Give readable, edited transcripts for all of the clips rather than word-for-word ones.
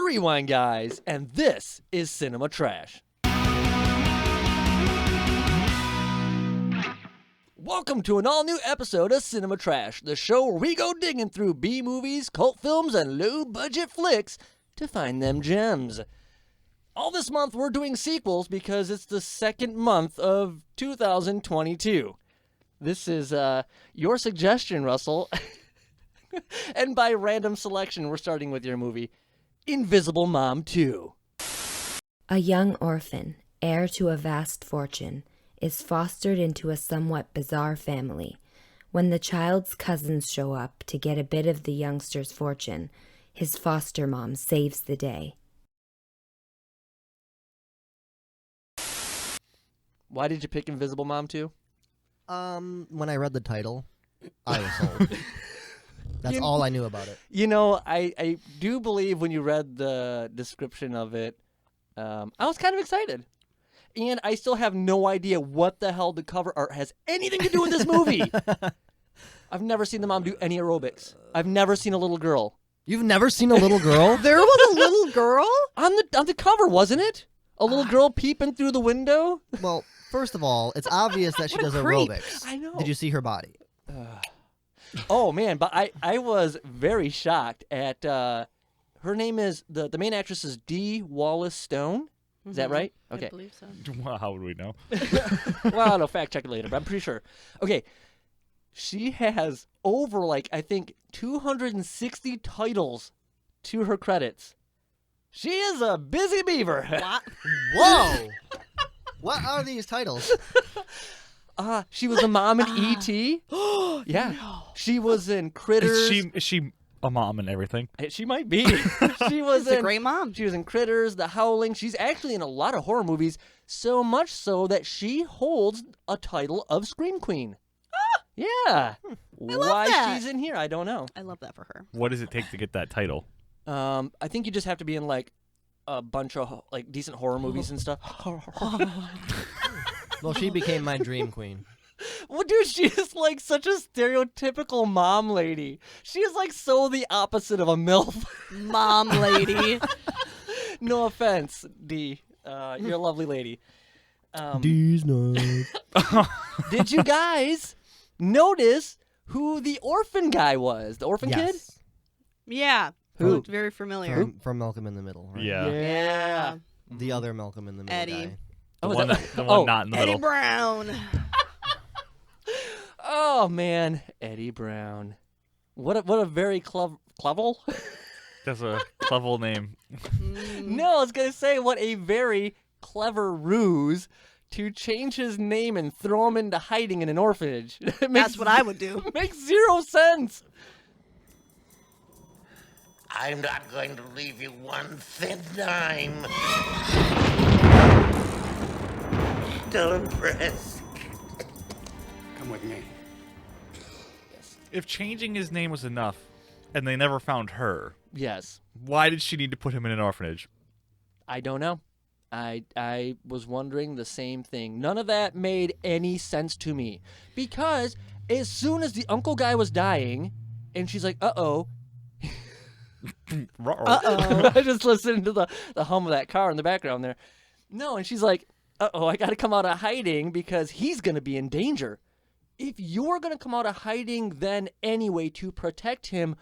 Rewind Guys, and this is Cinema Trash. Welcome to an all-new episode of Cinema Trash, the show where we go digging through B-movies, cult films, and low-budget flicks to find them gems. All this month we're doing sequels because it's the second month of 2022. This is your suggestion, Russell. And by random selection, we're starting with your movie, Invisible Mom 2. A young orphan, heir to a vast fortune, is fostered into a somewhat bizarre family. When the child's cousins show up to get a bit of the youngster's fortune, his foster mom saves the day. Why did you pick Invisible Mom 2? When I read the title, I was sold. That's all I knew about it. You know, I do believe when you read the description of it, I was kind of excited. And I still have no idea what the hell the cover art has anything to do with this movie. I've never seen the mom do any aerobics. I've never seen a little girl. You've never seen a little girl? There was a little girl? On the cover, wasn't it? A little girl peeping through the window? Well, first of all, it's obvious that she does creep. aerobics. I know. Did you see her body? Oh, man, but I was very shocked at, her name is, the main actress is Dee Wallace Stone. Is that right? Okay. I believe so. Well, how would we know? Well, I'll fact check it later, but I'm pretty sure. Okay. She has over, I think 260 titles to her credits. She is a busy beaver. What? Whoa! What are these titles? She was a mom in E.T. Yeah. No. She was in Critters. Is she a mom and everything? She might be. She was She's a great mom. She was in Critters, The Howling. She's actually in a lot of horror movies, so much so that she holds a title of Scream Queen. Yeah. Why that. she's in here, I don't know. I love that for her. What does it take to get that title? I think you just have to be in a bunch of decent horror movies and stuff. Well, she became my dream queen. Well, dude, she is such a stereotypical mom lady. She is so the opposite of a MILF. Mom lady. No offense, Dee. You're a lovely lady. These nuts. Did you guys notice who the orphan guy was? The orphan kid? Yes. Yeah. Who? Looked very familiar. From Malcolm in the Middle, right? Yeah. Yeah. The other Malcolm in the Middle Eddie. guy. The Oh, one, that- the one oh, not in the Eddie middle. Brown. Oh man, Eddie Brown. What a very clever. That's a clever name. No, I was gonna say what a very clever ruse to change his name and throw him into hiding in an orphanage. That's what I would do. Makes zero sense. I'm not going to leave you one thin dime. Still impressed. Come with me. If changing his name was enough, and they never found her, Yes. why did she need to put him in an orphanage? I don't know. I was wondering the same thing. None of that made any sense to me. Because as soon as the uncle guy was dying, and she's like, uh-oh. Uh-oh. I just listened to the hum of that car in the background there. No, and she's like, uh-oh, I got to come out of hiding because he's going to be in danger. If you're going to come out of hiding then anyway to protect him,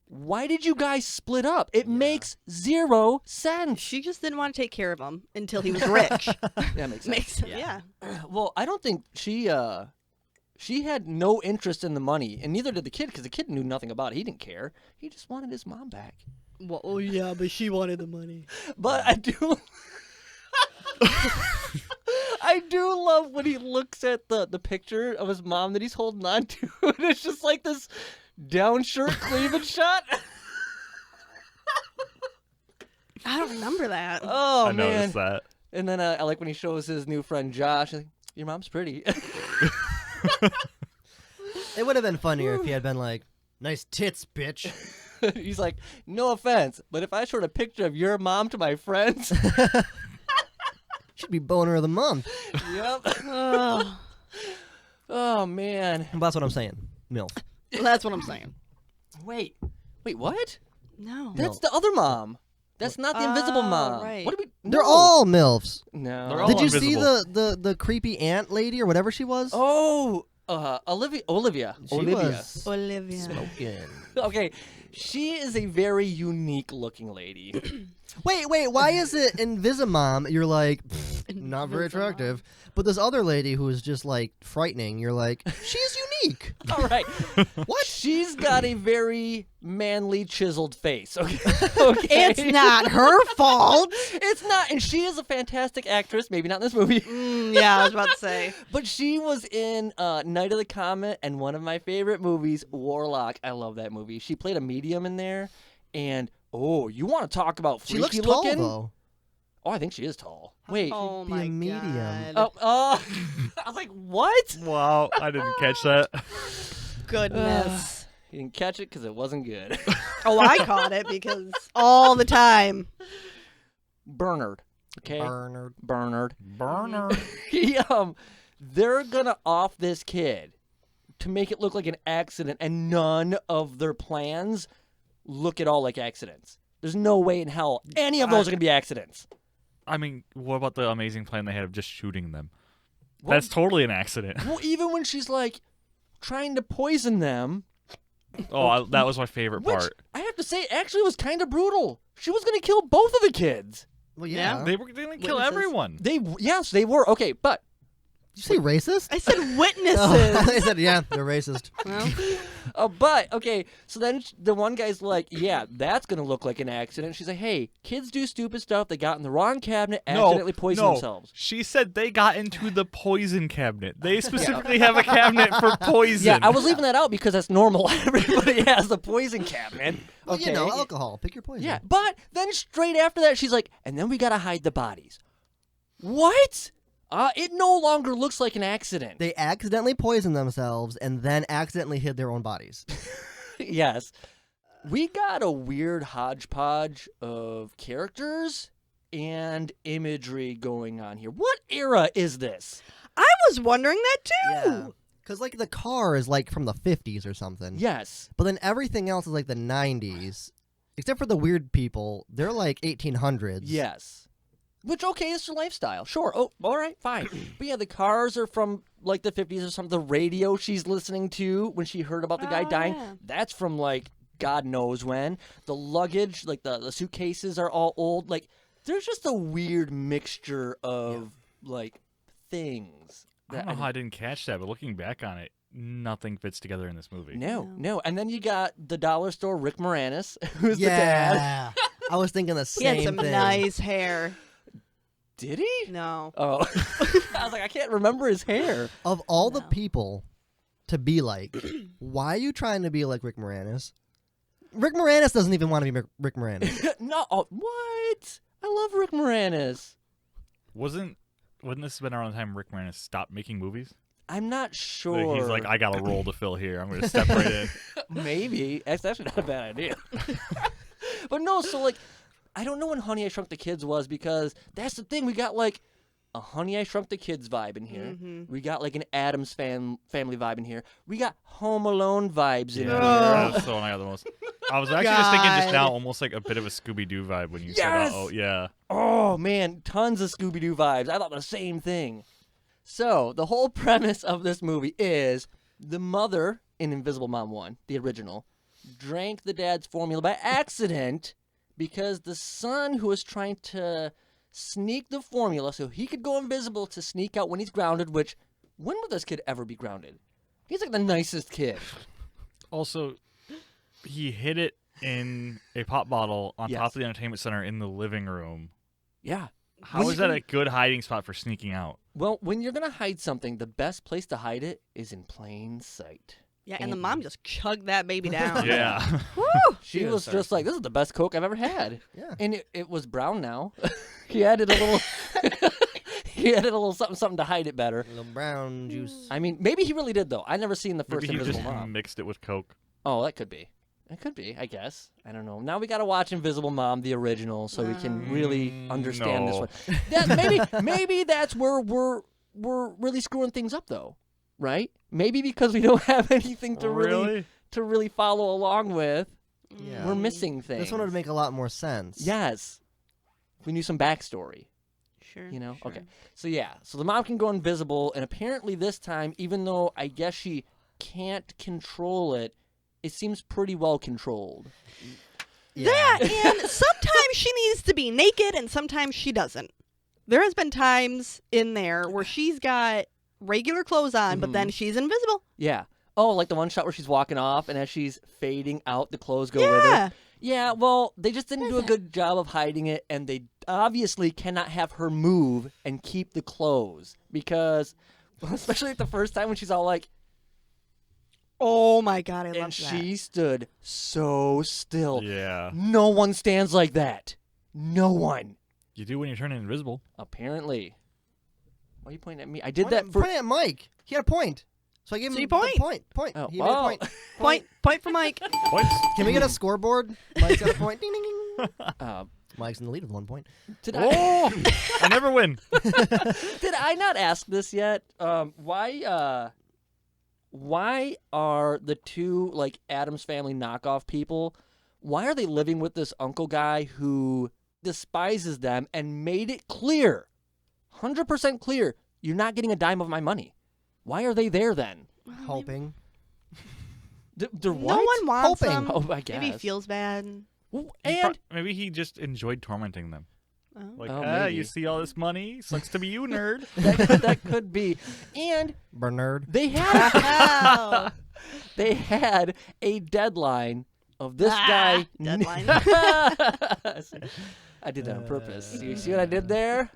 why did you guys split up? It makes zero sense. She just didn't want to take care of him until he was rich. That makes sense. Yeah. Well, I don't think she had no interest in the money, and neither did the kid, because the kid knew nothing about it. He didn't care. He just wanted his mom back. Well, oh yeah, but she wanted the money. But I do... I do love when he looks at the picture of his mom that he's holding on to, and it's just this down shirt cleavage shot. I don't remember that. Oh, I man. noticed that. And then I like when he shows his new friend Josh, like, your mom's pretty. It would have been funnier if he had been like, nice tits, bitch. He's like, no offense, but if I showed a picture of your mom to my friends... Should be boner of the month. Yep. Oh, Oh, man. That's what I'm saying. MILF. that's what I'm saying. Wait, what? No. That's the other mom. That's not the Invisible Oh, Mom. right. What do we? They're no. all MILFs. No. They're all Did you see invisible. the creepy ant lady or whatever she was? Oh, Olivia. She Olivia. was Olivia. smoking. Okay, she is a very unique-looking lady. Wait, why is it Invisimom? You're like, not very attractive. But this other lady who is just like frightening, you're like, she's unique. All right. What? She's got a very manly, chiseled face. Okay. Okay. It's not her fault. It's not, and she is a fantastic actress. Maybe not in this movie, Yeah, I was about to say. but she was in Night of the Comet and one of my favorite movies, Warlock. I love that movie. She played a medium in there, and you want to talk about She freaky looks tall looking? though. Oh, I think she is tall. Wait. Oh be my a medium. god. I was like, what? Wow, I didn't catch that. Goodness. You didn't catch it because it wasn't good. Oh, I caught it because all the time. Bernard. Okay. Bernard. Bernard. Burner. They're gonna off this kid to make it look like an accident, and none of their plans look at all like accidents. There's no way in hell any of those are gonna be accidents. I mean, what about the amazing plan they had of just shooting them? Well- That's totally an accident. Well, even when she's like trying to poison them, That was my favorite which part. I have to say actually was kind of brutal. She was gonna kill both of the kids. Well, yeah. Yeah. They were going to kill Witnesses. everyone. Yes, they were. Okay, but Did you say racist? I said witnesses. Oh, I said, yeah, they're racist. Well, okay, so then the one guy's like, yeah, that's going to look like an accident. She's like, hey, kids do stupid stuff. They got in the wrong cabinet, accidentally poison themselves. She said they got into the poison cabinet. They specifically have a cabinet for poison. Yeah, I was leaving that out because that's normal. Everybody has a poison cabinet. Well, Okay. you know, alcohol. Pick your poison. Yeah, but then straight after that, she's like, and then we got to hide the bodies. What? It no longer looks like an accident. They accidentally poisoned themselves and then accidentally hid their own bodies. Yes. We got a weird hodgepodge of characters and imagery going on here. What era is this? I was wondering that too. Yeah. Because, like, the car is, like, from the 50s or something. Yes. But then everything else is, like, the 90s. Except for the weird people. They're, like, 1800s. Yes. Which, okay, it's your lifestyle. Sure. Oh, all right, fine. But yeah, the cars are from, like, the 50s or something. The radio she's listening to when she heard about the guy Oh, dying, yeah. that's from, like, God knows when. The luggage, like, the suitcases are all old. Like, there's just a weird mixture of, like, things. I don't know how I didn't catch that, but looking back on it, nothing fits together in this movie. No. And then you got the dollar store Rick Moranis, who's the dad. Yeah. I was thinking the He same had some thing. nice hair. Did he? No. Oh. I was like, I can't remember his hair. Of all the No. people to be like, why are you trying to be like Rick Moranis? Rick Moranis doesn't even want to be Rick Moranis. No, what? I love Rick Moranis. Wouldn't this have been around the time Rick Moranis stopped making movies? I'm not sure. He's like, I got a role to fill here. I'm going to step right in. Maybe. That's actually not a bad idea. But no, so like, I don't know when Honey, I Shrunk the Kids was, because that's the thing. We got like a Honey, I Shrunk the Kids vibe in here. We got like an Addams family vibe in here. We got Home Alone vibes in here. That's the one I got the most. I was actually just thinking just now, God. almost like a bit of a Scooby-Doo vibe when you Yes! said, oh, yeah. Oh, man, tons of Scooby-Doo vibes. I thought the same thing. So, the whole premise of this movie is the mother in Invisible Mom 1, the original, drank the dad's formula by accident because the son who was trying to sneak the formula so he could go invisible to sneak out when he's grounded, which, when will this kid ever be grounded? He's like the nicest kid. Also, he hid it in a pop bottle on Yes. top of the entertainment center in the living room. Yeah. How is that a good hiding spot for sneaking out? Well, when you're going to hide something, the best place to hide it is in plain sight. Yeah, and the mom just chugged that baby down. Yeah. Woo! She was just like, this is the best Coke I've ever had. Yeah. And it was brown now. He added a little something to hide it better. Little brown juice. I mean, maybe he really did, though. I've never seen the first Maybe he Invisible just Mom. mixed it with Coke. Oh, that could be. It could be, I guess. I don't know. Now we got to watch Invisible Mom, the original, so we can really understand this no. one. Maybe that's where we're really screwing things up, though, right? Maybe because we don't have anything to really follow along with. Yeah. We're missing things. This one would make a lot more sense. Yes. If we knew some backstory. Sure. You know? sure. Okay. So yeah. So the mom can go invisible, and apparently this time, even though I guess she can't control it, it seems pretty well controlled. Yeah. That, and sometimes she needs to be naked, and sometimes she doesn't. There has been times in there where she's got regular clothes on, but then she's invisible. Yeah. Oh, like the one shot where she's walking off, and as she's fading out, the clothes go with her. Yeah. Yeah, well, they just didn't do a good job of hiding it, and they obviously cannot have her move and keep the clothes because, especially like the first time when she's all like, Oh my god, I love and that. she stood so still. Yeah. No one stands like that. No one. You do when you're turning invisible. Apparently. Why are you pointing at me? I did Point that at, for. point at Mike. He had a point. So I gave him So you the point? point. Oh, He made a oh. point. Point for Mike. Points. Can we get a scoreboard? Mike's got a point. Ding, ding, ding. Uh, Mike's in the lead with 1 point. did I? Oh! I never win. Did I not ask this yet? Why are the two like Addams Family knockoff people? Why are they living with this uncle guy who despises them and made it clear, 100% clear, you're not getting a dime of my money? Why are they there then? Hoping. They're No one wants Hoping. them. Oh, I guess. Maybe he feels bad. And Maybe he just enjoyed tormenting them. Oh. Like, Oh, you maybe. see all this money? Sucks to be you, nerd. that could be. And Bernard. they had Wow. they had a deadline of this guy. Deadline. I did that on purpose. You see what I did there?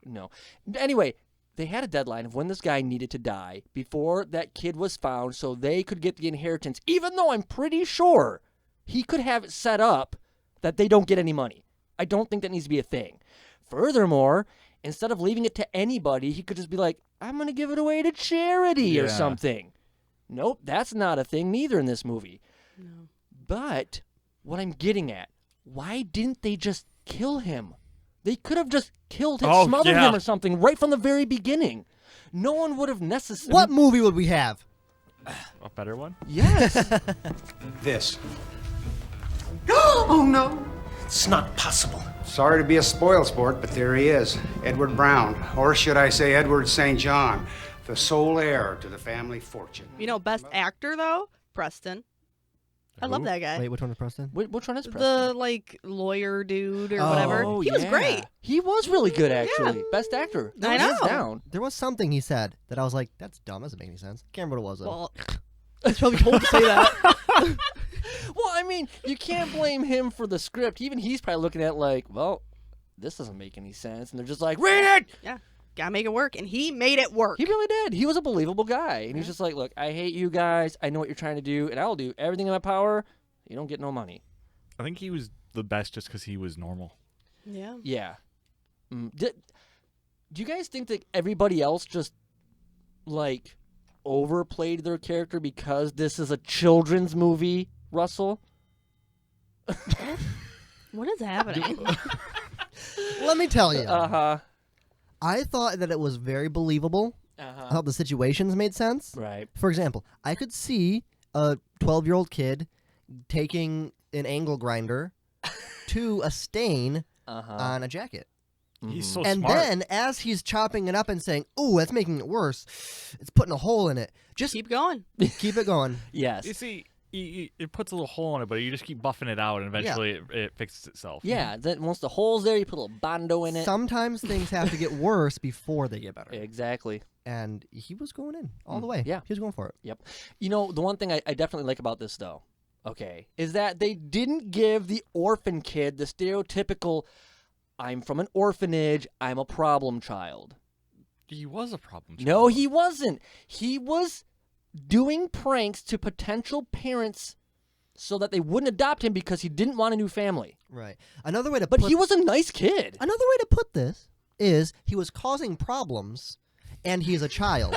No. Anyway, they had a deadline of when this guy needed to die before that kid was found so they could get the inheritance, even though I'm pretty sure he could have it set up that they don't get any money. I don't think that needs to be a thing. Furthermore, instead of leaving it to anybody, he could just be like, I'm going to give it away to charity or Yeah. something. Nope, that's not a thing neither in this movie. No. But what I'm getting at, why didn't they just kill him? They could have just killed him, Oh, smothered yeah. him or something right from the very beginning. No one would have necessarily... What movie would we have? A better one? Yes. This. Oh no! It's not possible. Sorry to be a spoilsport, but there he is. Edward Brown, or should I say Edward St. John, the sole heir to the family fortune. You know, best actor though, Preston. I love Who? that guy. Wait, which one is Preston? Which one is Preston? The like lawyer dude or whatever. Oh, He was yeah. great. He was really good, actually. Best actor. I Hands know. down. There was something he said that I was like, that's dumb. Doesn't make any sense. Can't remember what it was, though. Well, he's probably told to say that. Well, I mean, you can't blame him for the script. Even he's probably looking at it like, well, this doesn't make any sense. And they're just like, read it! Yeah, gotta make it work, and he made it work. He really did. He was a believable guy. And he's just like, look, I hate you guys. I know what you're trying to do, and I will do everything in my power. You don't get no money. I think he was the best just because he was normal. Yeah. Yeah. Do you guys think that everybody else just, like, overplayed their character because this is a children's movie, Russell? What is happening? Let me tell you. Uh-huh. I thought that it was very believable. Uh-huh. How the situations made sense. Right. For example, I could see a 12-year-old kid taking an angle grinder to a stain Uh-huh. on a jacket. He's so And smart. then, as he's chopping it up and saying, ooh, that's making it worse, it's putting a hole in it. Just Keep going. keep it going. Yes. You see, it puts a little hole in it, but you just keep buffing it out, and eventually it fixes itself. Yeah, then once the hole's there, you put a little Bondo in it. Sometimes things have to get worse before they get better. Exactly. And he was going in all the way. yeah. He was going for it. Yep. You know, the one thing I definitely like about this, though, okay, is that they didn't give the orphan kid the stereotypical, I'm from an orphanage, I'm a problem child. He was a problem. No, he wasn't. He was doing pranks to potential parents so that they wouldn't adopt him because he didn't want a new family. Right. Another way to But put he was a nice kid. Another way to put this is he was causing problems and he's a child.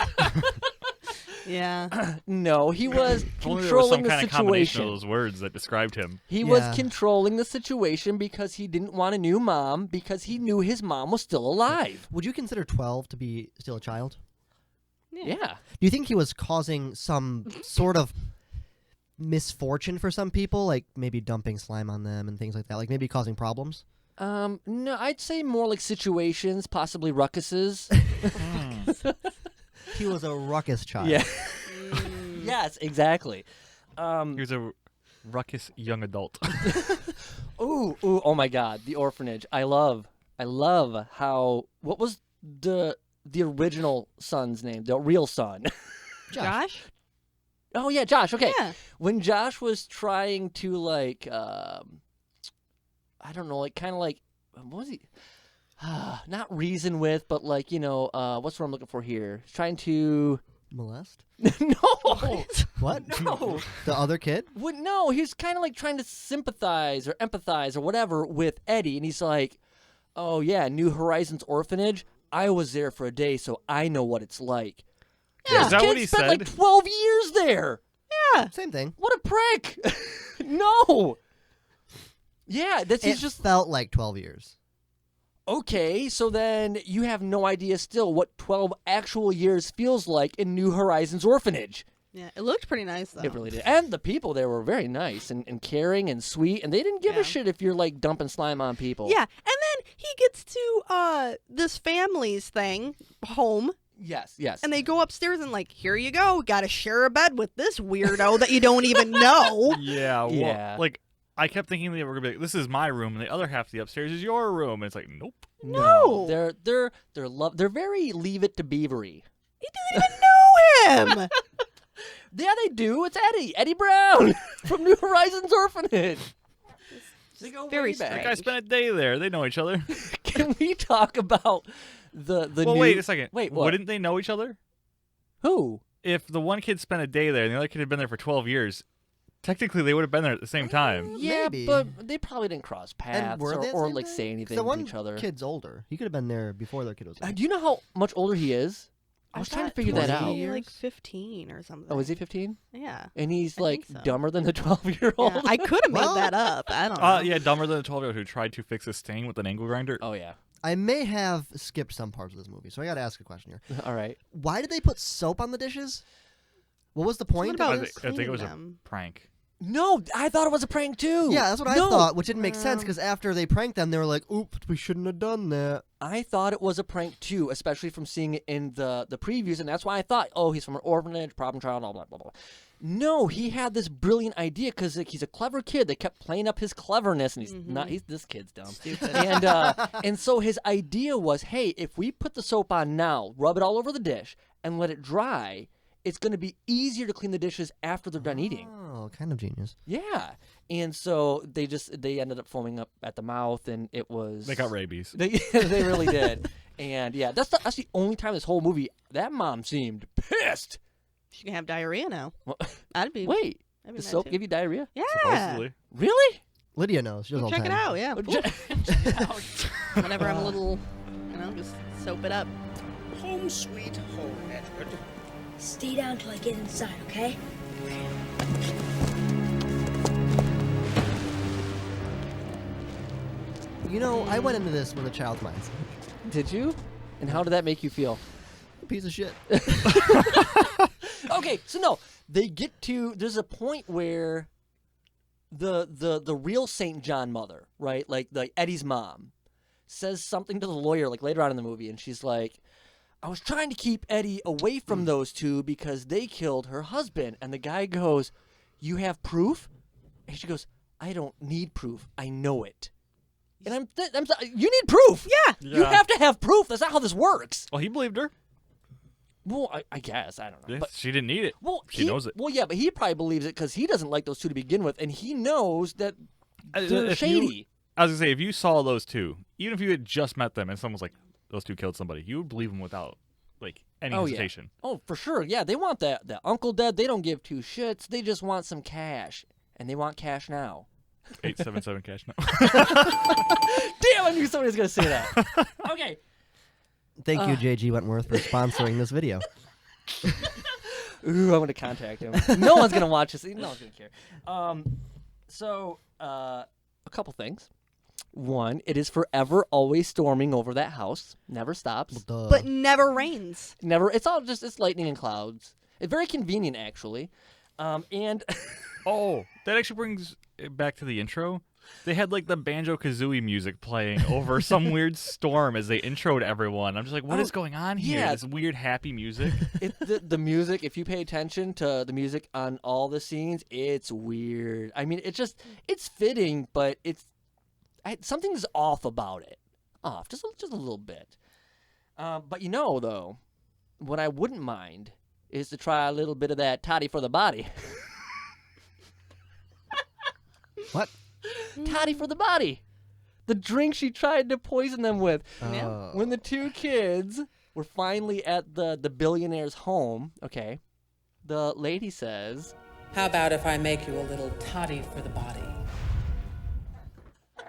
Yeah. No, he was If only there was some controlling the kind of combination of situation. those words that described him. He Yeah. was controlling the situation because he didn't want a new mom because he knew his mom was still alive. Would you consider 12 to be still a child? Yeah. Do you think he was causing some sort of misfortune for some people, like maybe dumping slime on them and things like that, like maybe causing problems? No, I'd say more like situations, possibly ruckuses. He was a ruckus child. Yeah. Yes, exactly. He was a ruckus young adult. Ooh, oh my God, the orphanage. I love how. What was the original son's name? The real son. Josh? Oh yeah, Josh. Okay. Yeah. When Josh was trying to like, I don't know, like kind of like, what was he? Not reason with, but like what's what I'm looking for here? He's trying to Molest? no. What? No. The other kid? No, he's kind of like trying to sympathize or empathize or whatever with Eddie, and he's like, "Oh yeah, New Horizons orphanage. I was there for a day, so I know what it's like." Yeah, is that Kid what he spent said? like 12 years there. Yeah. Same thing. What a prick! No. Yeah, It he's just felt like 12 years. okay. So then you have no idea still what 12 actual years feels like in New Horizons orphanage. Yeah. It looked pretty nice though. It really did. And the people there were very nice and caring and sweet, and they didn't give Yeah. a shit if you're like dumping slime on people. Yeah. And then he gets to this family's thing, home, Yes. and they go upstairs and like, here you go, gotta share a bed with this weirdo that you don't even know. Yeah, well, Yeah. like I kept thinking they were gonna be like, "This is my room," and the other half of the upstairs is your room. And it's like, nope. No. They're very Leave It to Beavery. He doesn't even know him. Yeah, they do. It's Eddie Brown from New Horizons Orphanage. They go Very way back. That guy spent a day there. They know each other. Can we talk about the Well, new... wait a second. Wait, what? Wouldn't they know each other? Who? If the one kid spent a day there and the other kid had been there for 12 years, technically they would have been there at the same time. Yeah, Maybe. but they probably didn't cross paths were they at the or same like time? say 'Cause anything the to one each other. kid's older. He could have been there before their kid was there. Do you know how much older he is? I was trying to figure that out. 20 Like years? 15 or something. Oh, is he 15? Yeah. And he's I like think so. dumber than the 12-year-old? Yeah, I could have made Well, that up. I don't know. Yeah, dumber than a 12-year-old who tried to fix his stain with an angle grinder. Oh, yeah. I may have skipped some parts of this movie, so I got to ask a question here. All right. Why did they put soap on the dishes? What was the point? about I, of this? think, I think it was Cleaning them. a prank. No, I thought it was a prank too. Yeah, that's what I No. thought, which didn't make sense because after they pranked them, they were like, "Oops, we shouldn't have done that." I thought it was a prank too, especially from seeing it in the previews, and that's why I thought, oh, he's from an orphanage, problem child, blah blah blah blah. No, he had this brilliant idea because like, he's a clever kid. They kept playing up his cleverness, and he's not. He's this kid's dumb. And so his idea was, hey, if we put the soap on now, rub it all over the dish, and let it dry, it's going to be easier to clean the dishes after they're done eating. Oh, kind of genius. Yeah, and so they ended up foaming up at the mouth, and it was They got rabies. They really did. And yeah, that's the only time this whole movie that mom seemed pissed. She can have diarrhea now. Well, I'd be. wait, I'd be the mad soap too. give you diarrhea? Yeah. Supposedly. Really? Lydia knows. She does all the Check it time. out. Yeah. Whenever I'm a little, just soap it up. Home sweet home, Edward. Stay down till I get inside, okay? You know, I went into this with a child's mindset. Did you? And how did that make you feel? Piece of shit. Okay, so no, they get to. There's a point where the real Saint John mother, right, like Eddie's mom, says something to the lawyer like later on in the movie, and she's like, I was trying to keep Eddie away from those two because they killed her husband. And the guy goes, you have proof? And she goes, I don't need proof. I know it. And I'm you need proof. Yeah. You Yeah. have to have proof. That's not how this works. Well, he believed her. Well, I guess. I don't know. Yeah, But, she didn't need it. well, She knows it. Well, yeah, but he probably believes it because he doesn't like those two to begin with. And he knows that they're If you- shady. I was going to say, if you saw those two, even if you had just met them and someone was like, those two killed somebody, you would believe them without, like, any Oh, yeah. hesitation. Oh, for sure. Yeah, they want that uncle dead. They don't give two shits. They just want some cash. And they want cash now. 877 cash now. Damn, I knew somebody was going to say that. Okay. Thank you, J.G. Wentworth, for sponsoring this video. Ooh, I'm going to contact him. No one's going to watch this. No one's going to care. So, a couple things. One, it is forever always storming over that house. Never stops. Duh. But never rains. Never. It's all just, it's lightning and clouds. It's very convenient, actually. And Oh, that actually brings it back to the intro. They had like the Banjo-Kazooie music playing over some weird storm as they introed everyone. I'm just like, what is going on here? yeah. This weird happy music. The music, if you pay attention to the music on all the scenes, it's weird. I mean, it's fitting, but something's off about it. Off, just a little bit. But though, what I wouldn't mind is to try a little bit of that toddy for the body. What? Toddy for the body. The drink she tried to poison them with. Oh. When the two kids were finally at the billionaire's home, okay, the lady says, How about if I make you a little toddy for the body?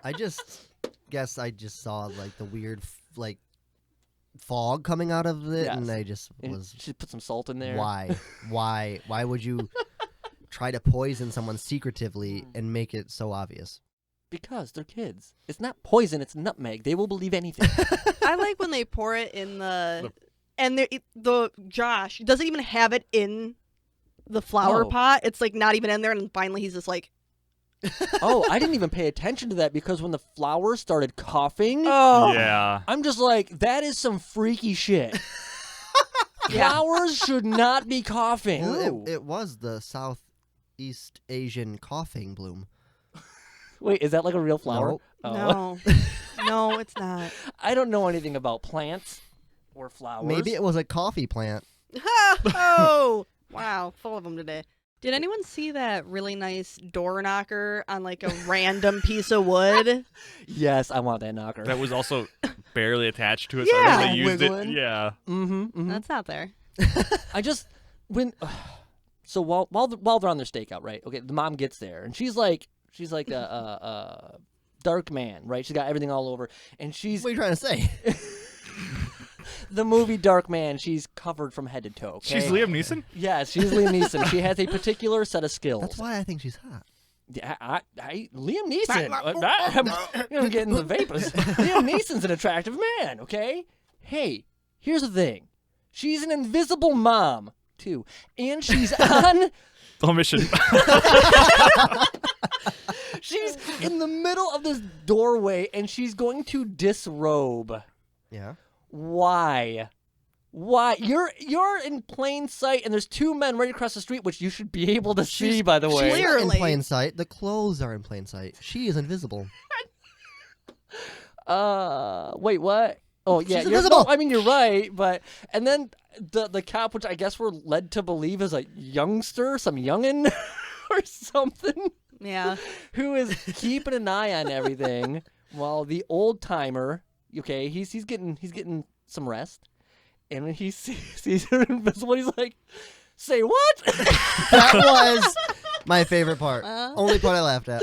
I guess I just saw like the weird like fog coming out of it, Yes. and I just and was she put some salt in there. why would you try to poison someone secretively and make it so obvious? Because they're kids. It's not poison, it's nutmeg. They will believe anything. I like when they pour it in and the Josh doesn't even have it in the flower No. pot. It's like not even in there, and finally he's just like, Oh, I didn't even pay attention to that because when the flowers started coughing, oh, Yeah. I'm just like, that is some freaky shit. Yeah. Flowers should not be coughing. Well, it was the Southeast Asian coughing bloom. Wait, is that like a real flower? Nope. Oh. no, no, it's not. I don't know anything about plants or flowers. Maybe it was a coffee plant. Oh, wow, full of them today. Did anyone see that really nice door knocker on like a random piece of wood? Yes, I want that knocker. That was also barely attached to it. Yeah. So I guess they used Wiggling. it. Yeah. Mm-hmm. That's out there. I just so while they're on their stakeout, right? Okay, the mom gets there and she's like a dark man, right? She's got everything all over, and she's What are you trying to say? the movie Dark Man. She's covered from head to toe. Okay? She's Liam Neeson? Yes, she's Liam Neeson. She has a particular set of skills. That's why I think she's hot. Yeah, Liam Neeson. I'm getting the vapors. Liam Neeson's an attractive man, okay? Hey, here's the thing. She's an invisible mom, too. And she's on... The mission. She's in the middle of this doorway, and she's going to disrobe. Yeah. Why? Why? You're in plain sight, and there's two men right across the street, which you should be able to see, by the way. She's not in Clearly. plain sight. The clothes are in plain sight. She is invisible. Wait, what? Oh, yeah, She's invisible. No, I mean, you're right, but and then the cop, which I guess we're led to believe is a youngster, some youngin' or something, Yeah. who is keeping an eye on everything, while the old timer, okay, he's getting some rest, and when he sees her invisible, he's like, "Say what?" That was my favorite part. Only part I laughed at.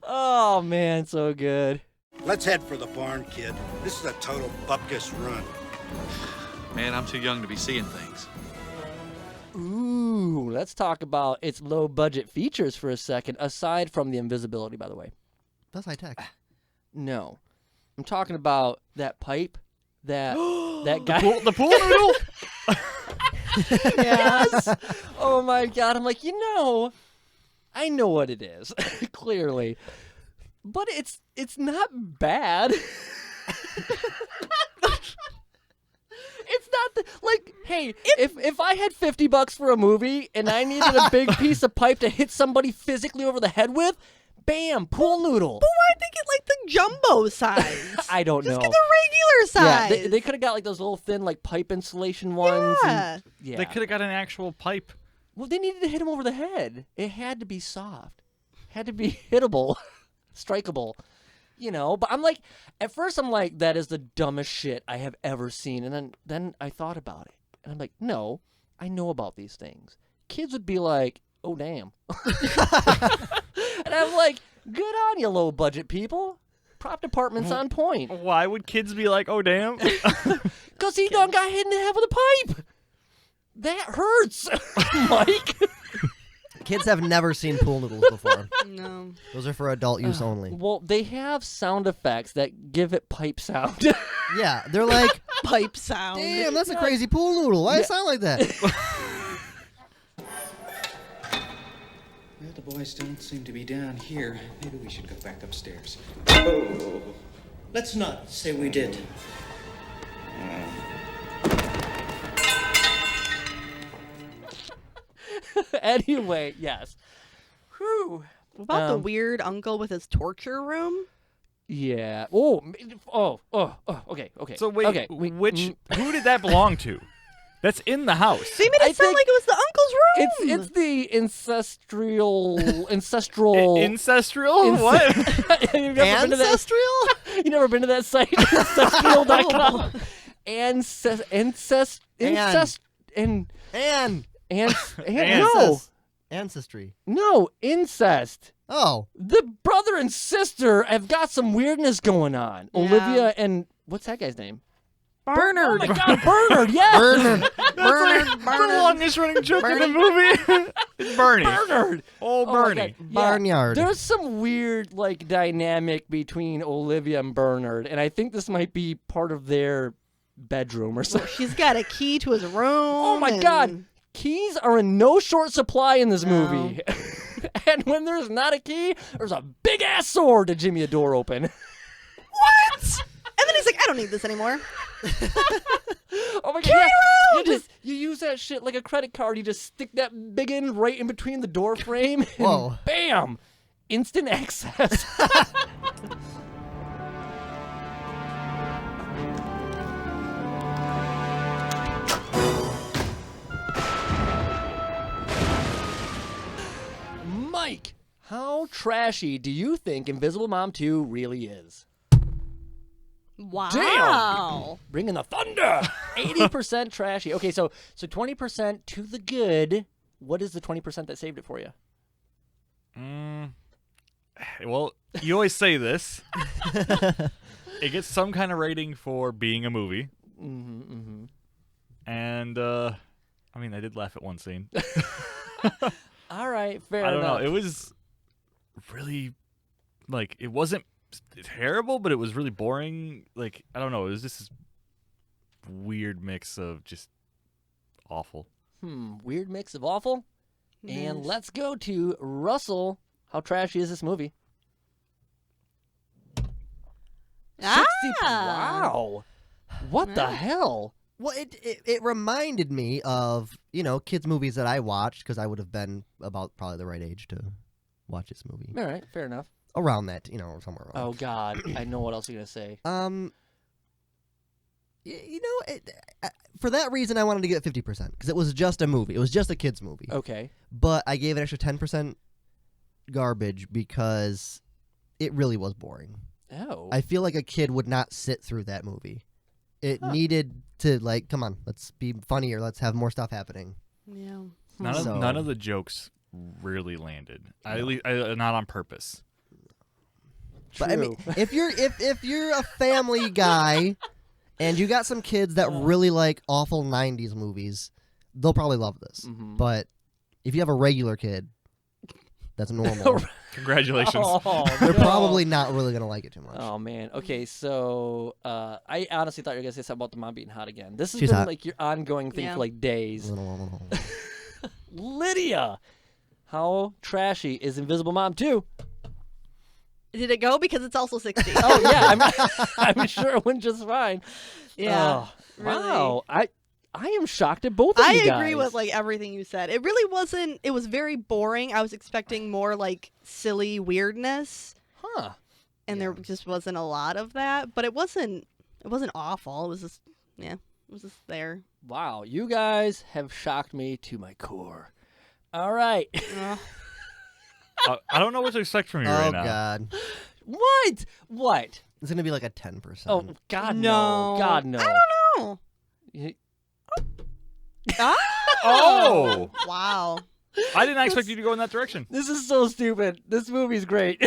Oh man, so good. Let's head for the barn, kid. This is a total bupkis run. Man, I'm too young to be seeing things. Ooh, let's talk about its low budget features for a second, aside from the invisibility, by the way. That's high tech. No. I'm talking about that pipe that that guy The pool noodle? Yes. Oh my god. I'm like, I know what it is. Clearly. But it's not bad. It's not like, hey, if I had $50 for a movie and I needed a big piece of pipe to hit somebody physically over the head with, bam, pool noodle. But why'd they get like the jumbo size? I don't know. Just get the regular size. Yeah, they could have got like those little thin like pipe insulation ones. Yeah. Yeah. They could have got an actual pipe. Well, they needed to hit him over the head. It had to be soft. Had to be hittable. Strikeable. But I'm like, at first I'm like, that is the dumbest shit I have ever seen. And then I thought about it. And I'm like, no, I know about these things. Kids would be like, oh, damn. And I'm like, good on you, low budget people. Prop department's on point. Why would kids be like, oh, damn? Because he done got hit in the head with a pipe. That hurts, Mike. Kids have never seen pool noodles before. No. Those are for adult use only. Well, they have sound effects that give it pipe sound. Yeah, they're like, Pipe sound. damn, that's a crazy pool noodle. Why does it sound like that? Well, the boys don't seem to be down here. Maybe we should go back upstairs. Oh, Let's not say we did. Anyway, yes. Whew. What about the weird uncle with his torture room? Yeah. Okay. So wait, okay. who did that belong to? That's in the house. They made it sound like it was the uncle's room. It's the ancestral. Ancestral? What? You never been to that site? Ancestral.com. Ancestry. No, incest. Oh. The brother and sister have got some weirdness going on. Yeah. Olivia and what's that guy's name? Bernard. Oh my God, Bernard. Yes. Bernard. The longest running joke in the movie. It's Bernie. Bernard. Oh, Bernie. Barnyard. There's some weird dynamic between Olivia and Bernard, and I think this might be part of their bedroom or something. She's got a key to his room. Oh my God. Keys are in no short supply in this movie. And when there's not a key, there's a big ass sword to jimmy a door open. What? And then he's like, I don't need this anymore. Oh my God. Carry around! You use that shit like a credit card. You just stick that big end right in between the door frame. And Whoa. Bam. Instant access. Mike, how trashy do you think Invisible Mom 2 really is? Wow. Damn! Bringing the thunder. 80% trashy. Okay, so 20% to the good. What is the 20% that saved it for you? Well, you always say this. It gets some kind of rating for being a movie. And, I mean, I did laugh at one scene. All right, fair enough. I don't know. It was really, it wasn't terrible, but it was really boring. I don't know. It was just this weird mix of just awful. Weird mix of awful. Yes. And let's go to Rusel. How trashy is this movie? 60. Wow. What the hell? Well, it reminded me of, kids' movies that I watched because I would have been about probably the right age to watch this movie. All right, fair enough. Around that, somewhere around. Oh, God. I know what else you're going to say. For that reason, I wanted to give it 50% because it was just a movie. It was just a kids' movie. Okay. But I gave it extra 10% garbage because it really was boring. Oh. I feel like a kid would not sit through that movie. It needed to, come on, let's be funnier. Let's have more stuff happening. Yeah. None of the jokes really landed. Not on purpose. But I mean, if you're a family guy and you got some kids that really like awful 90s movies, they'll probably love this. But if you have a regular kid that's normal, congratulations. They're probably not really going to like it too much. Oh, man. Okay, so I honestly thought you were going to say something about the mom being hot again. This has She's been hot. your ongoing thing for days. Lydia, how trashy is Invisible Mom 2? Did it go? Because it's also 60. Oh, yeah. I'm sure it went just fine. Yeah. Oh, wow. I am shocked at both of you guys. I agree with everything you said. It really wasn't. It was very boring. I was expecting more silly weirdness. Huh. And there just wasn't a lot of that. But it wasn't awful. It was just it was just there. Wow, you guys have shocked me to my core. All right. I don't know what to expect from you right now. Oh, God. What? It's going to be like a 10%. Oh, God, no. God, no. I don't know. Oh! Wow. I did not expect you to go in that direction. This is so stupid. This movie's great.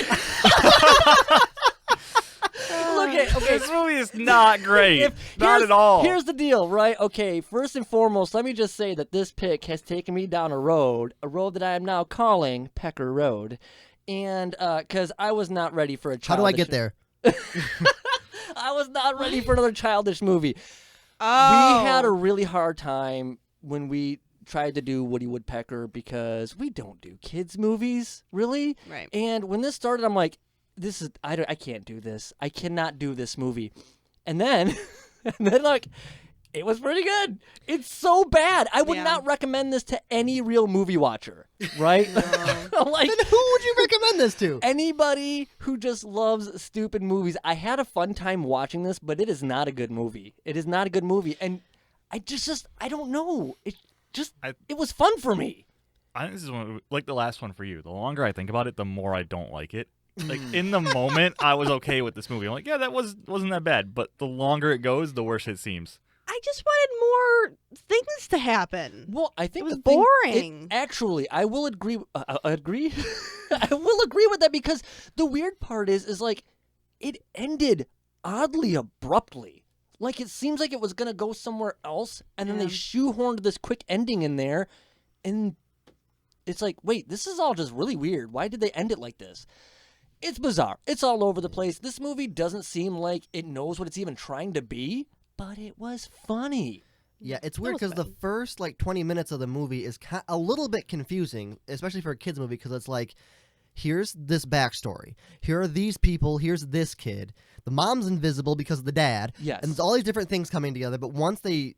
Look at this movie is not great. Not at all. Here's the deal, right? Okay, first and foremost, let me just say that this pick has taken me down a road that I am now calling Pecker Road. And because I was not ready for a childish... How do I get there? I was not ready for another childish movie. Oh. We had a really hard time when we tried to do Woody Woodpecker because we don't do kids movies, really. Right. And when this started, I'm like, I can't do this. I cannot do this movie. And then, like, it was pretty good. It's so bad. I would not recommend this to any real movie watcher, right? Like, then who would you recommend this to? Anybody who just loves stupid movies. I had a fun time watching this, but it is not a good movie. It is not a good movie. And I don't know. It was fun for me. I think this is one, like the last one for you. The longer I think about it, the more I don't like it. Like, in the moment, I was okay with this movie. I'm like, yeah, that wasn't that bad. But the longer it goes, the worse it seems. I just wanted more things to happen. Well, I think it was the thing- boring. Actually, I will agree. Agree. I will agree with that because the weird part is like it ended oddly abruptly. Like it seems like it was gonna go somewhere else, and then they shoehorned this quick ending in there, and it's like, wait, this is all just really weird. Why did they end it like this? It's bizarre. It's all over the place. This movie doesn't seem like it knows what it's even trying to be, but it was funny. Yeah, it's weird because the first 20 minutes of the movie is a little bit confusing, especially for a kids movie, because it's like, here's this backstory. Here are these people. Here's this kid. The mom's invisible because of the dad. Yes. And there's all these different things coming together, but once they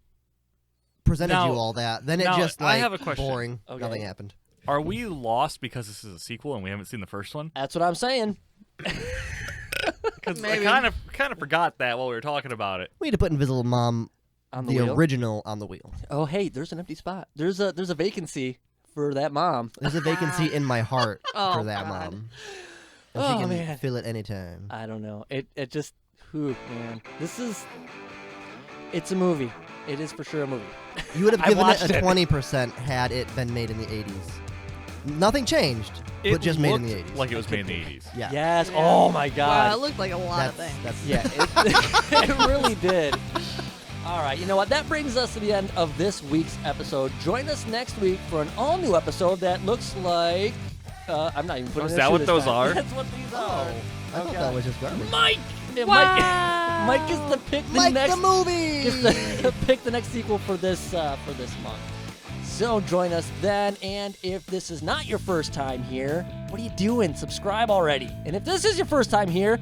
presented you all that, then it just I have a question. boring. Okay. Nothing happened. Are we lost because this is a sequel and we haven't seen the first one? That's what I'm saying. Because I kind of forgot that while we were talking about it. We need to put Invisible Mom, On the wheel? original, on the wheel. Oh, hey, there's an empty spot. There's a vacancy for that mom. There's a vacancy in my heart Oh, for that God. mom. And Oh, she can man. fill it anytime. I don't know. It just, man. It's a movie. It is for sure a movie. You would have I given it watched a it. 20% had it been made in the 80s. Nothing changed, but just made in the 80s. Like it was made in the 80s. Yeah. Yes. Yeah. Oh my Wow, God. it looked like a lot of things. Yeah, it really did. All right, you know what? That brings us to the end of this week's episode. Join us next week for an all-new episode that looks like... I'm not even putting Is it in that a what shoe those this time. are? That's what these are. I thought that was just garbage. Mike! Yeah, Wow. Mike gets to pick the Mike next... the movie! Gets to pick the next sequel for this month. So join us then, and if this is not your first time here, what are you doing? Subscribe already. And if this is your first time here,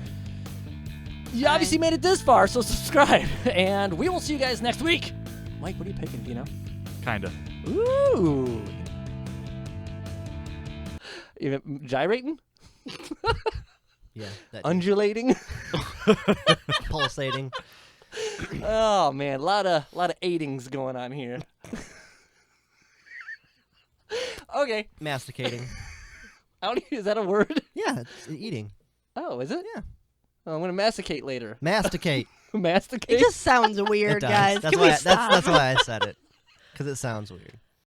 you obviously made it this far, so subscribe. And we will see you guys next week. Mike, what are you picking, do you know? Kinda. Ooh. You gyrating? Yeah. That Undulating? pulsating. Oh, man, a lot of aidings going on here. Okay. Masticating. Is that a word? Yeah, it's eating. Oh, is it? Yeah. Oh, I'm going to masticate later. Masticate. Masticate? It just sounds weird, It does. guys. That's Can why, we stop? that's why I said it. Because it sounds weird.